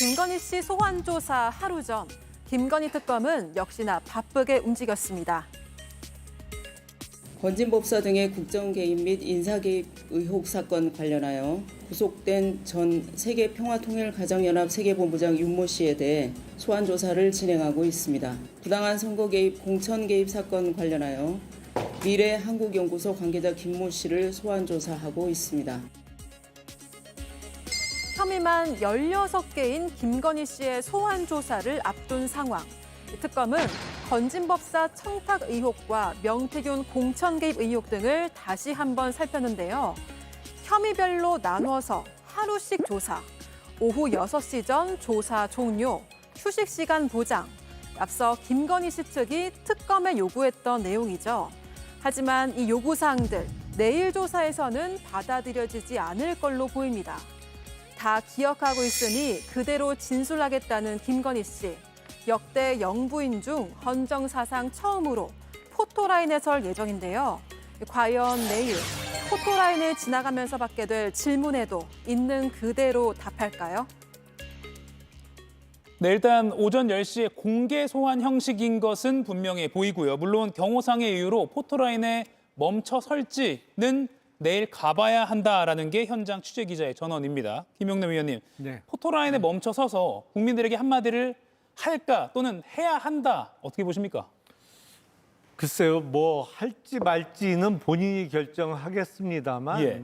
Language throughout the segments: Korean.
김건희 씨 소환 조사 하루 전, 김건희 특검은 역시나 바쁘게 움직였습니다. 건진법사 등의 국정 개입 및 인사 개입 의혹 사건 관련하여 구속된 전 세계평화통일가정연합 세계본부장 윤모 씨에 대해 소환 조사를 진행하고 있습니다. 부당한 선거 개입, 공천 개입 사건 관련하여 미래 한국연구소 관계자 김모 씨를 소환 조사하고 있습니다. 혐의만 16개인 김건희 씨의 소환 조사를 앞둔 상황. 특검은 건진법사 청탁 의혹과 명태균 공천 개입 의혹 등을 다시 한번 살폈는데요. 혐의별로 나눠서 하루씩 조사, 오후 6시 전 조사 종료, 휴식 시간 보장. 앞서 김건희 씨 측이 특검에 요구했던 내용이죠. 하지만 이 요구사항들 내일 조사에서는 받아들여지지 않을 걸로 보입니다. 다 기억하고 있으니 그대로 진술하겠다는 김건희 씨. 역대 영부인 중 헌정사상 처음으로 포토라인에 설 예정인데요. 과연 내일 포토라인을 지나가면서 받게 될 질문에도 있는 그대로 답할까요? 네, 일단 오전 10시에 공개 소환 형식인 것은 분명해 보이고요. 물론 경호상의 이유로 포토라인에 멈춰 설지는 내일 가봐야 한다라는 게 현장 취재기자의 전언입니다. 김용남 위원님, 네. 포토라인에 멈춰 서서 국민들에게 한마디를 할까 또는 해야 한다, 어떻게 보십니까? 글쎄요, 뭐 할지 말지는 본인이 결정하겠습니다만 예.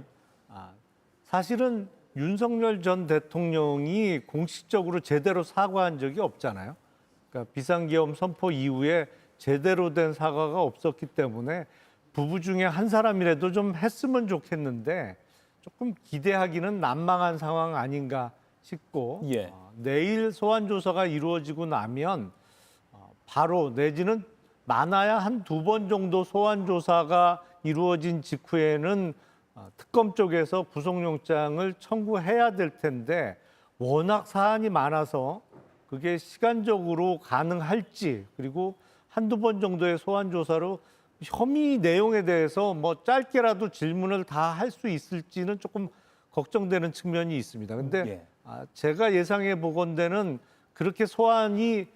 사실은 윤석열 전 대통령이 공식적으로 제대로 사과한 적이 없잖아요. 그러니까 비상계엄 선포 이후에 제대로 된 사과가 없었기 때문에 부부 중에 한 사람이라도 좀 했으면 좋겠는데 조금 기대하기는 난망한 상황 아닌가 싶고 예. 내일 소환 조사가 이루어지고 나면 바로 내지는 많아야 한 2번 정도 소환 조사가 이루어진 직후에는 특검 쪽에서 구속영장을 청구해야 될 텐데 워낙 사안이 많아서 그게 시간적으로 가능할지 그리고 한두 번 정도의 소환 조사로 혐의 내용에 대해서 뭐 짧게라도 질문을 다 할 수 있을지는 조금 걱정되는 측면이 있습니다. 근데 예. 제가 예상해 보건대는 그렇게 소환이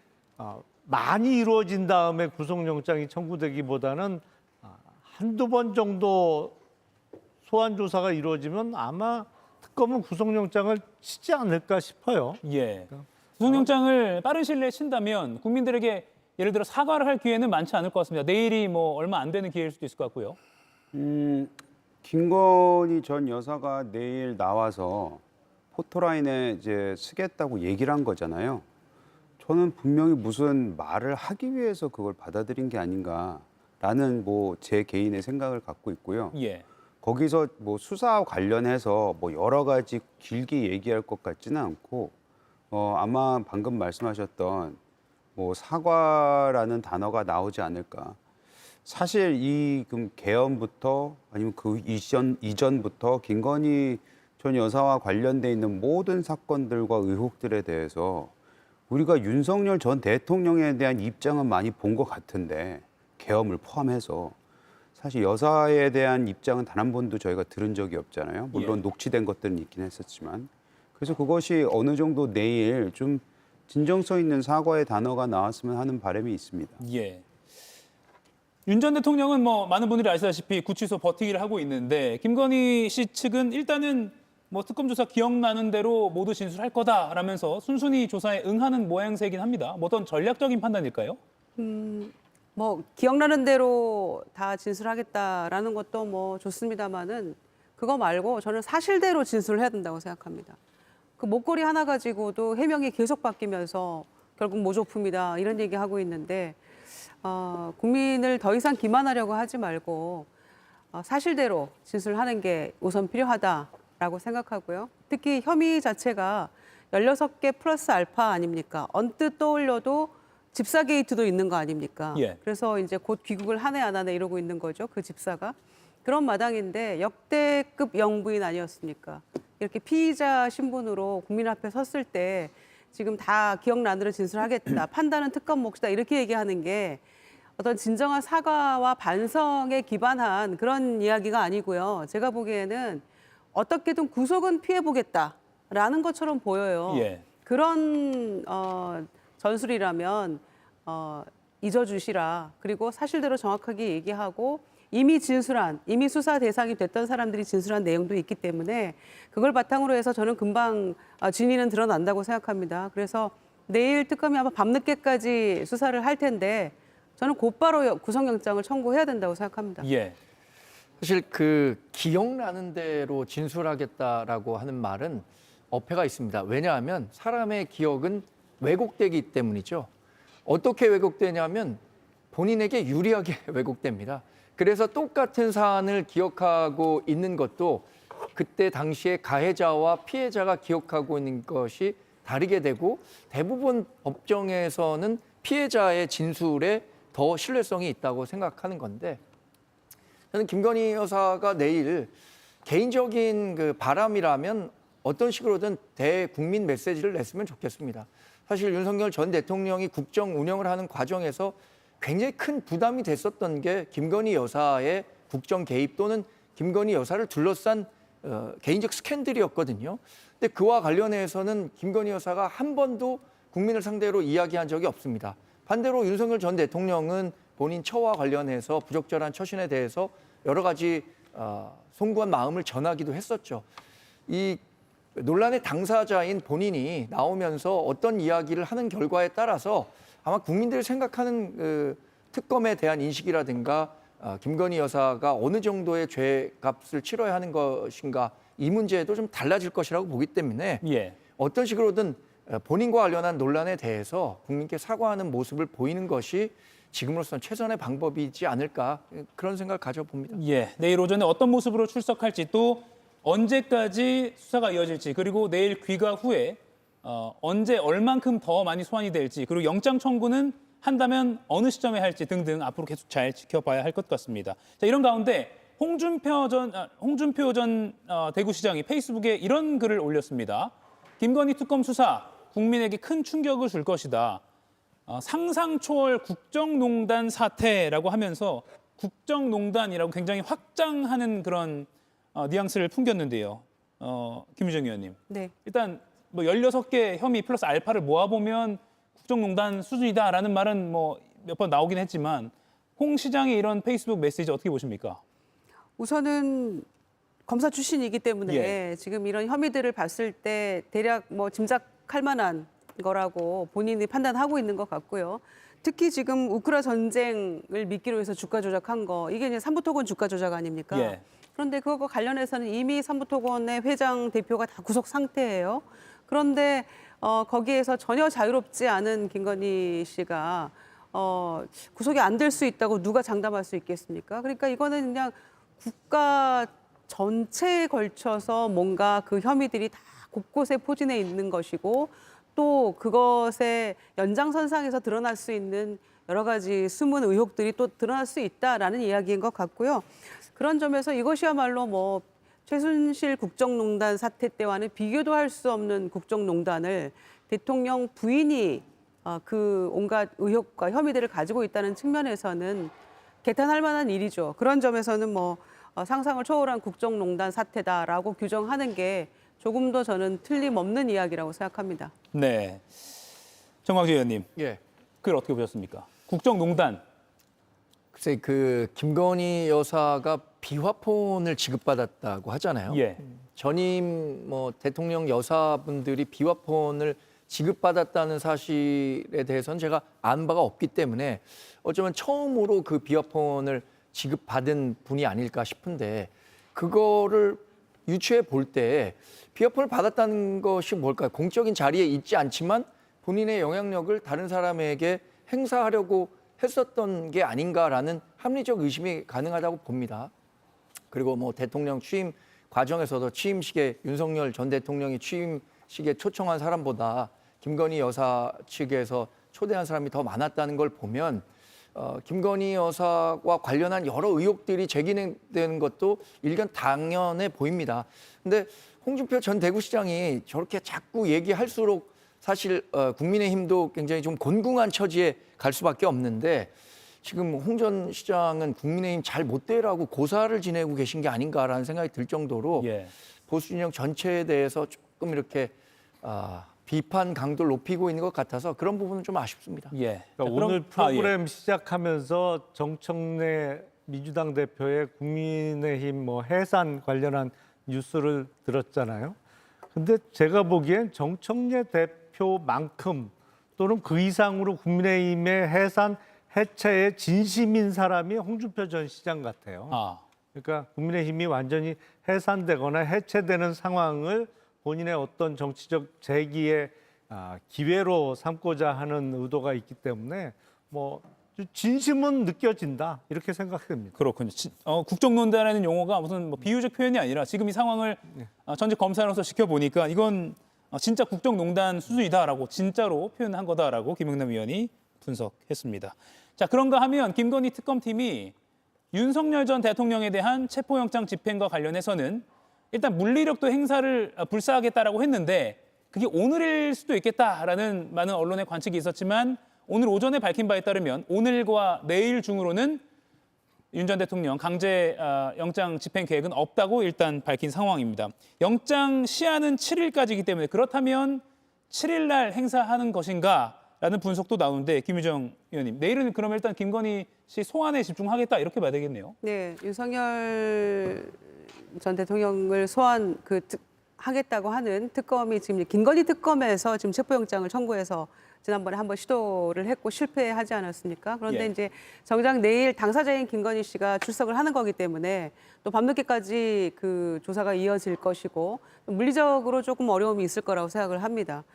많이 이루어진 다음에 구속영장이 청구되기보다는 한두 번 정도 소환 조사가 이루어지면 아마 특검은 구속영장을 치지 않을까 싶어요. 예. 구속영장을 빠른 시일 내에 친다면 국민들에게 예를 들어 사과를 할 기회는 많지 않을 것 같습니다. 내일이 뭐 얼마 안 되는 기회일 수도 있을 것 같고요. 김건희 전 여사가 내일 나와서 포토라인에 이제 쓰겠다고 얘기를 한 거잖아요. 저는 분명히 무슨 말을 하기 위해서 그걸 받아들인 게 아닌가라는 뭐 제 개인의 생각을 갖고 있고요. 예. 거기서 뭐 수사와 관련해서 뭐 여러 가지 길게 얘기할 것 같지는 않고 아마 방금 말씀하셨던 뭐 사과라는 단어가 나오지 않을까. 사실 이 개헌부터 아니면 그 이전부터 김건희 전 여사와 관련돼 있는 모든 사건들과 의혹들에 대해서 우리가 윤석열 전 대통령에 대한 입장은 많이 본 것 같은데 계엄을 포함해서 사실 여사에 대한 입장은 단 한 번도 저희가 들은 적이 없잖아요. 물론 예. 녹취된 것들은 있긴 했었지만 그래서 그것이 어느 정도 내일 좀 진정성 있는 사과의 단어가 나왔으면 하는 바람이 있습니다. 예. 윤 전 대통령은 뭐 많은 분들이 아시다시피 구치소 버티기를 하고 있는데 김건희 씨 측은 일단은 뭐 특검 조사 기억나는 대로 모두 진술할 거다라면서 순순히 조사에 응하는 모양새이긴 합니다. 뭐 어떤 전략적인 판단일까요? 뭐 기억나는 대로 다 진술하겠다라는 것도 뭐 좋습니다만은 그거 말고 저는 사실대로 진술을 해야 된다고 생각합니다. 그 목걸이 하나 가지고도 해명이 계속 바뀌면서 결국 모조품이다 이런 얘기하고 있는데 국민을 더 이상 기만하려고 하지 말고 사실대로 진술하는 게 우선 필요하다라고 생각하고요. 특히 혐의 자체가 16개 플러스 알파 아닙니까? 언뜻 떠올려도 집사 게이트도 있는 거 아닙니까? 예. 그래서 이제 곧 귀국을 하네 안 하네 이러고 있는 거죠. 그 집사가. 그런 마당인데 역대급 영부인 아니었습니까? 이렇게 피의자 신분으로 국민 앞에 섰을 때 지금 다 기억나는 대로 진술하겠다. 판단은 특검 몫이다. 이렇게 얘기하는 게 어떤 진정한 사과와 반성에 기반한 그런 이야기가 아니고요. 제가 보기에는 어떻게든 구속은 피해보겠다라는 것처럼 보여요. 예. 그런 전술이라면 잊어주시라. 그리고 사실대로 정확하게 얘기하고 이미 수사 대상이 됐던 사람들이 진술한 내용도 있기 때문에 그걸 바탕으로 해서 저는 금방 진위는 드러난다고 생각합니다. 그래서 내일 특검이 아마 밤늦게까지 수사를 할 텐데 저는 곧바로 구속영장을 청구해야 된다고 생각합니다. 예. 사실 그 기억나는 대로 진술하겠다라고 하는 말은 어폐가 있습니다. 왜냐하면 사람의 기억은 왜곡되기 때문이죠. 어떻게 왜곡되냐면 본인에게 유리하게 왜곡됩니다. 그래서 똑같은 사안을 기억하고 있는 것도 그때 당시에 가해자와 피해자가 기억하고 있는 것이 다르게 되고 대부분 법정에서는 피해자의 진술에 더 신뢰성이 있다고 생각하는 건데 저는 김건희 여사가 내일 개인적인 그 바람이라면 어떤 식으로든 대국민 메시지를 냈으면 좋겠습니다. 사실 윤석열 전 대통령이 국정 운영을 하는 과정에서 굉장히 큰 부담이 됐었던 게 김건희 여사의 국정 개입 또는 김건희 여사를 둘러싼 개인적 스캔들이었거든요. 근데 그와 관련해서는 김건희 여사가 한 번도 국민을 상대로 이야기한 적이 없습니다. 반대로 윤석열 전 대통령은 본인 처와 관련해서 부적절한 처신에 대해서 여러 가지 송구한 마음을 전하기도 했었죠. 이 논란의 당사자인 본인이 나오면서 어떤 이야기를 하는 결과에 따라서 아마 국민들이 생각하는 그 특검에 대한 인식이라든가 김건희 여사가 어느 정도의 죄값을 치러야 하는 것인가 이 문제도 좀 달라질 것이라고 보기 때문에 예. 어떤 식으로든 본인과 관련한 논란에 대해서 국민께 사과하는 모습을 보이는 것이 지금으로서는 최선의 방법이지 않을까 그런 생각을 가져봅니다. 예. 내일 오전에 어떤 모습으로 출석할지 또 언제까지 수사가 이어질지 그리고 내일 귀가 후에 언제 얼만큼 더 많이 소환이 될지 그리고 영장 청구는 한다면 어느 시점에 할지 등등 앞으로 계속 잘 지켜봐야 할 것 같습니다. 자, 이런 가운데 홍준표 전 대구시장이 페이스북에 이런 글을 올렸습니다. 김건희 특검 수사 국민에게 큰 충격을 줄 것이다. 상상 초월 국정농단 사태라고 하면서 국정농단이라고 굉장히 확장하는 그런 뉘앙스를 풍겼는데요. 김유정 의원님. 네. 일단 뭐 16개 혐의 플러스 알파를 모아보면 국정농단 수준이다라는 말은 뭐 몇 번 나오긴 했지만 홍 시장의 이런 페이스북 메시지 어떻게 보십니까? 우선은 검사 출신이기 때문에 예. 지금 이런 혐의들을 봤을 때 대략 뭐 짐작할 만한 거라고 본인이 판단하고 있는 것 같고요. 특히 지금 우크라 전쟁을 미끼로 해서 주가 조작한 거 이게 이제 삼부토건 주가 조작 아닙니까? 예. 그런데 그거 관련해서는 이미 삼부토건의 회장 대표가 다 구속 상태예요. 그런데 거기에서 전혀 자유롭지 않은 김건희 씨가 구속이 안 될 수 있다고 누가 장담할 수 있겠습니까? 그러니까 이거는 그냥 국가 전체에 걸쳐서 뭔가 그 혐의들이 다 곳곳에 포진해 있는 것이고 또 그것의 연장선상에서 드러날 수 있는 여러 가지 숨은 의혹들이 또 드러날 수 있다라는 이야기인 것 같고요. 그런 점에서 이것이야말로 뭐 최순실 국정농단 사태 때와는 비교도 할 수 없는 국정농단을 대통령 부인이 그 온갖 의혹과 혐의들을 가지고 있다는 측면에서는 개탄할 만한 일이죠. 그런 점에서는 뭐 상상을 초월한 국정농단 사태다라고 규정하는 게 조금 더 저는 틀림없는 이야기라고 생각합니다. 네. 정광재 의원님, 예. 글 어떻게 보셨습니까? 국정농단. 글쎄 그 김건희 여사가 비화폰을 지급받았다고 하잖아요. 예. 전임 뭐 대통령 여사분들이 비화폰을 지급받았다는 사실에 대해서는 제가 안 바가 없기 때문에 어쩌면 처음으로 그 비화폰을 지급받은 분이 아닐까 싶은데 그거를 유추해 볼 때 비화폰을 받았다는 것이 뭘까요? 공적인 자리에 있지 않지만 본인의 영향력을 다른 사람에게 행사하려고 했었던 게 아닌가라는 합리적 의심이 가능하다고 봅니다. 그리고 뭐 대통령 취임 과정에서도 취임식에 윤석열 전 대통령이 취임식에 초청한 사람보다 김건희 여사 측에서 초대한 사람이 더 많았다는 걸 보면 김건희 여사와 관련한 여러 의혹들이 제기되는 것도 일견 당연해 보입니다. 근데 홍준표 전 대구시장이 저렇게 자꾸 얘기할수록 사실 국민의힘도 굉장히 좀 곤궁한 처지에 갈 수밖에 없는데 지금 홍 전 시장은 국민의힘 잘 못 되라고 고사를 지내고 계신 게 아닌가라는 생각이 들 정도로 예. 보수 진영 전체에 대해서 조금 이렇게 비판 강도를 높이고 있는 것 같아서 그런 부분은 좀 아쉽습니다. 예. 자, 그러니까 그럼- 오늘 예. 프로그램 시작하면서 정청래 민주당 대표의 국민의힘 뭐 해산 관련한 뉴스를 들었잖아요. 근데 제가 보기엔 정청래 대표만큼 또는 그 이상으로 국민의힘의 해산 해체에 진심인 사람이 홍준표 전 시장 같아요. 아, 그러니까 국민의힘이 완전히 해산되거나 해체되는 상황을 본인의 어떤 정치적 재기의 기회로 삼고자 하는 의도가 있기 때문에 뭐 진심은 느껴진다 이렇게 생각됩니다. 그렇군요. 국정농단이라는 용어가 무슨 뭐 비유적 표현이 아니라 지금 이 상황을 전직 검사로서 지켜보니까 이건 진짜 국정농단 수준이다라고 진짜로 표현한 거다라고 김영남 의원이 분석했습니다. 자, 그런가 하면 김건희 특검팀이 윤석열 전 대통령에 대한 체포영장 집행과 관련해서는 일단 물리력도 행사를 불사하겠다라고 했는데 그게 오늘일 수도 있겠다라는 많은 언론의 관측이 있었지만 오늘 오전에 밝힌 바에 따르면 오늘과 내일 중으로는 윤 전 대통령 강제 영장 집행 계획은 없다고 일단 밝힌 상황입니다. 영장 시한은 7일까지이기 때문에 그렇다면 7일 날 행사하는 것인가라는 분석도 나오는데 김유정 의원님, 내일은 그러면 일단 김건희 씨 소환에 집중하겠다 이렇게 봐야 되겠네요. 네, 윤석열 전 대통령을 소환 하겠다고 하는 특검이 지금 김건희 특검에서 지금 체포영장을 청구해서 지난번에 한번 시도를 했고 실패하지 않았습니까? 그런데 예. 이제 정작 내일 당사자인 김건희 씨가 출석을 하는 거기 때문에 또 밤늦게까지 그 조사가 이어질 것이고 물리적으로 조금 어려움이 있을 거라고 생각을 합니다.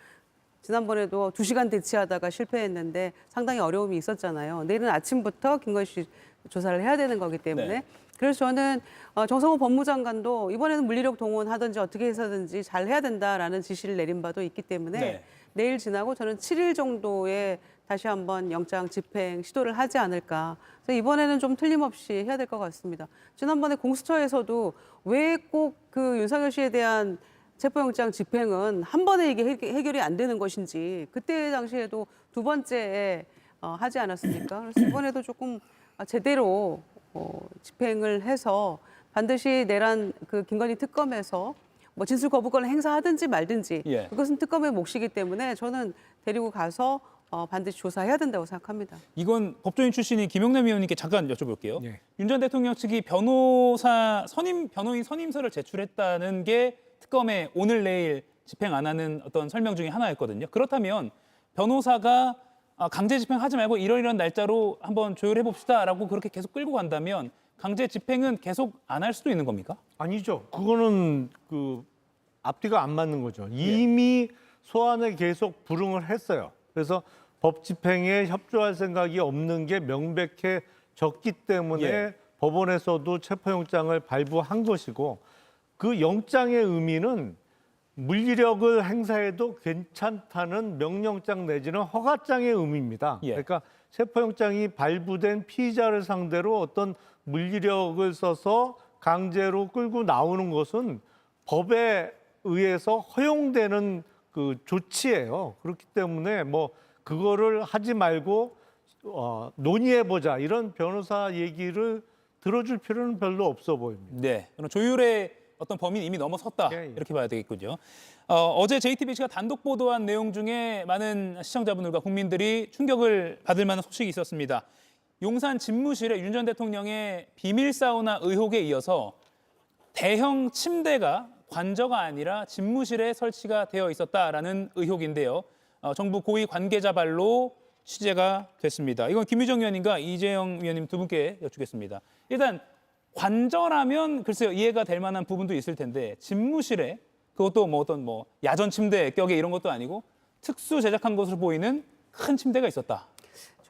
지난번에도 2시간 대치하다가 실패했는데 상당히 어려움이 있었잖아요. 내일은 아침부터 김건희 씨 조사를 해야 되는 거기 때문에 네. 그래서 저는 정성호 법무장관도 이번에는 물리력 동원하든지 어떻게 해서든지 잘 해야 된다라는 지시를 내린 바도 있기 때문에 네. 내일 지나고 저는 7일 정도에 다시 한번 영장 집행 시도를 하지 않을까. 그래서 이번에는 좀 틀림없이 해야 될 것 같습니다. 지난번에 공수처에서도 왜 꼭 그 윤석열 씨에 대한 체포영장 집행은 한 번에 이게 해결이 안 되는 것인지 그때 당시에도 두 번째에 하지 않았습니까? 그래서 이번에도 조금 제대로 집행을 해서 반드시 내란 그 김건희 특검에서 뭐 진술 거부권을 행사하든지 말든지 예. 그것은 특검의 몫이기 때문에 저는 데리고 가서 반드시 조사해야 된다고 생각합니다. 이건 법조인 출신인 김영남 의원님께 잠깐 여쭤볼게요. 예. 윤 전 대통령 측이 변호인 선임서를 제출했다는 게 특검에 오늘 내일 집행 안 하는 어떤 설명 중에 하나였거든요. 그렇다면 변호사가 강제 집행하지 말고 이런 날짜로 한번 조율해 봅시다라고 그렇게 계속 끌고 간다면 강제 집행은 계속 안 할 수도 있는 겁니까? 아니죠. 그거는 그 앞뒤가 안 맞는 거죠. 이미 소환에 계속 불응을 했어요. 그래서 법 집행에 협조할 생각이 없는 게 명백해졌기 때문에 예. 법원에서도 체포영장을 발부한 것이고 그 영장의 의미는 물리력을 행사해도 괜찮다는 명령장 내지는 허가장의 의미입니다. 예. 그러니까 체포영장이 발부된 피의자를 상대로 어떤 물리력을 써서 강제로 끌고 나오는 것은 법에 의해서 허용되는 그 조치예요. 그렇기 때문에 뭐 그거를 하지 말고 논의해보자 이런 변호사 얘기를 들어줄 필요는 별로 없어 보입니다. 네. 그럼 조율의 어떤 범위는 이미 넘어섰다. 예, 예. 이렇게 봐야 되겠군요. 어제 JTBC가 단독 보도한 내용 중에 많은 시청자분들과 국민들이 충격을 받을 만한 소식이 있었습니다. 용산 집무실에 윤 전 대통령의 비밀 사우나 의혹에 이어서 대형 침대가 관저가 아니라 집무실에 설치가 되어 있었다라는 의혹인데요. 정부 고위 관계자 발로 취재가 됐습니다. 이건 김유정 의원님과 이재영 의원님 두 분께 여쭙겠습니다. 일단 관저라면 글쎄요 이해가 될 만한 부분도 있을 텐데 집무실에 그것도 뭐 어떤 뭐 야전 침대 격의 이런 것도 아니고 특수 제작한 것으로 보이는 큰 침대가 있었다.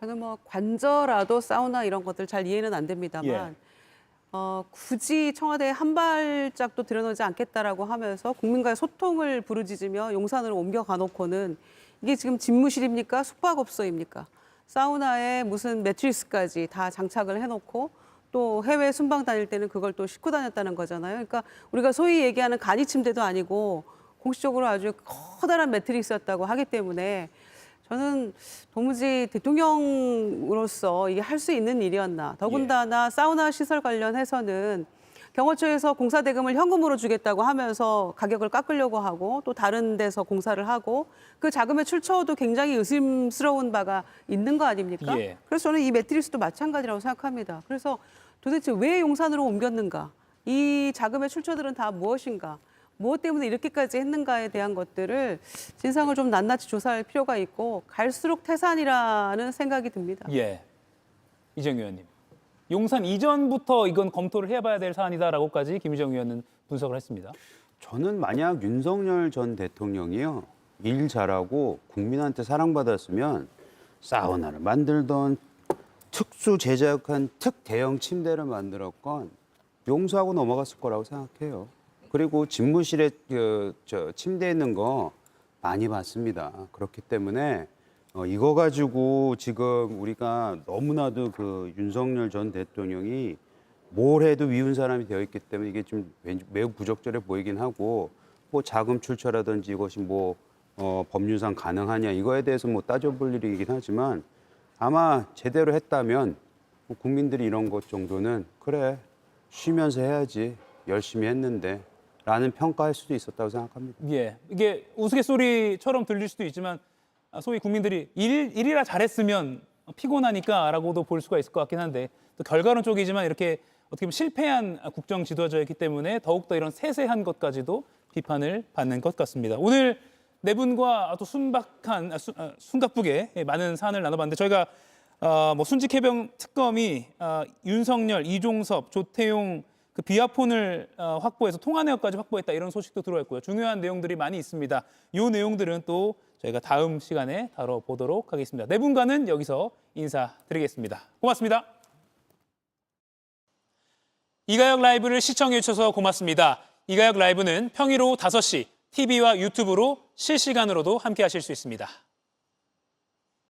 저는 뭐 관저라도 사우나 이런 것들 잘 이해는 안 됩니다만 굳이 청와대에 한 발짝도 들여놓지 않겠다라고 하면서 국민과의 소통을 부르짖으며 용산으로 옮겨가 놓고는 이게 지금 집무실입니까? 숙박업소입니까? 사우나에 무슨 매트리스까지 다 장착을 해놓고 또 해외 순방 다닐 때는 그걸 또 싣고 다녔다는 거잖아요. 그러니까 우리가 소위 얘기하는 간이 침대도 아니고 공식적으로 아주 커다란 매트리스였다고 하기 때문에 저는 도무지 대통령으로서 이게 할 수 있는 일이었나. 더군다나 사우나 시설 관련해서는 경호처에서 공사 대금을 현금으로 주겠다고 하면서 가격을 깎으려고 하고 또 다른 데서 공사를 하고 그 자금의 출처도 굉장히 의심스러운 바가 있는 거 아닙니까? 예. 그래서 저는 이 매트리스도 마찬가지라고 생각합니다. 그래서 도대체 왜 용산으로 옮겼는가? 이 자금의 출처들은 다 무엇인가? 무엇 때문에 이렇게까지 했는가에 대한 것들을 진상을 좀 낱낱이 조사할 필요가 있고 갈수록 태산이라는 생각이 듭니다. 예. 이정 의원님. 용산 이전부터 이건 검토를 해봐야 될 사안이다라고까지 김희정 의원은 분석을 했습니다. 저는 만약 윤석열 전 대통령이요 일 잘하고 국민한테 사랑받았으면 사우나를 만들던 특수 제작한 특대형 침대를 만들었건 용서하고 넘어갔을 거라고 생각해요. 그리고 집무실에 침대 있는 거 많이 봤습니다. 그렇기 때문에 이거 가지고 지금 우리가 너무나도 그 윤석열 전 대통령이 뭘 해도 미운 사람이 되어 있기 때문에 이게 좀 매우 부적절해 보이긴 하고 뭐 자금 출처라든지 이것이 뭐 법률상 가능하냐 이거에 대해서 뭐 따져볼 일이긴 하지만 아마 제대로 했다면 뭐 국민들이 이런 것 정도는 그래 쉬면서 해야지 열심히 했는데 라는 평가할 수도 있었다고 생각합니다. 예. 이게 우스갯소리처럼 들릴 수도 있지만 소위 국민들이 일이라 잘했으면 피곤하니까라고도 볼 수가 있을 것 같긴 한데 또 결과론 쪽이지만 이렇게 어떻게 보면 실패한 국정 지도자였기 때문에 더욱더 이런 세세한 것까지도 비판을 받는 것 같습니다. 오늘 네 분과 아주 숨가쁘게 많은 사안을 나눠봤는데 저희가 뭐 순직해병 특검이 윤석열, 이종섭, 조태용 그 비아폰을 확보해서 통화 내역까지 확보했다 이런 소식도 들어왔고요. 중요한 내용들이 많이 있습니다. 이 내용들은 또 저희가 다음 시간에 다뤄보도록 하겠습니다. 네 분과는 여기서 인사드리겠습니다. 고맙습니다. 이가혁 라이브를 시청해 주셔서 고맙습니다. 이가혁 라이브는 평일 오후 5시 TV와 유튜브로 실시간으로도 함께 하실 수 있습니다.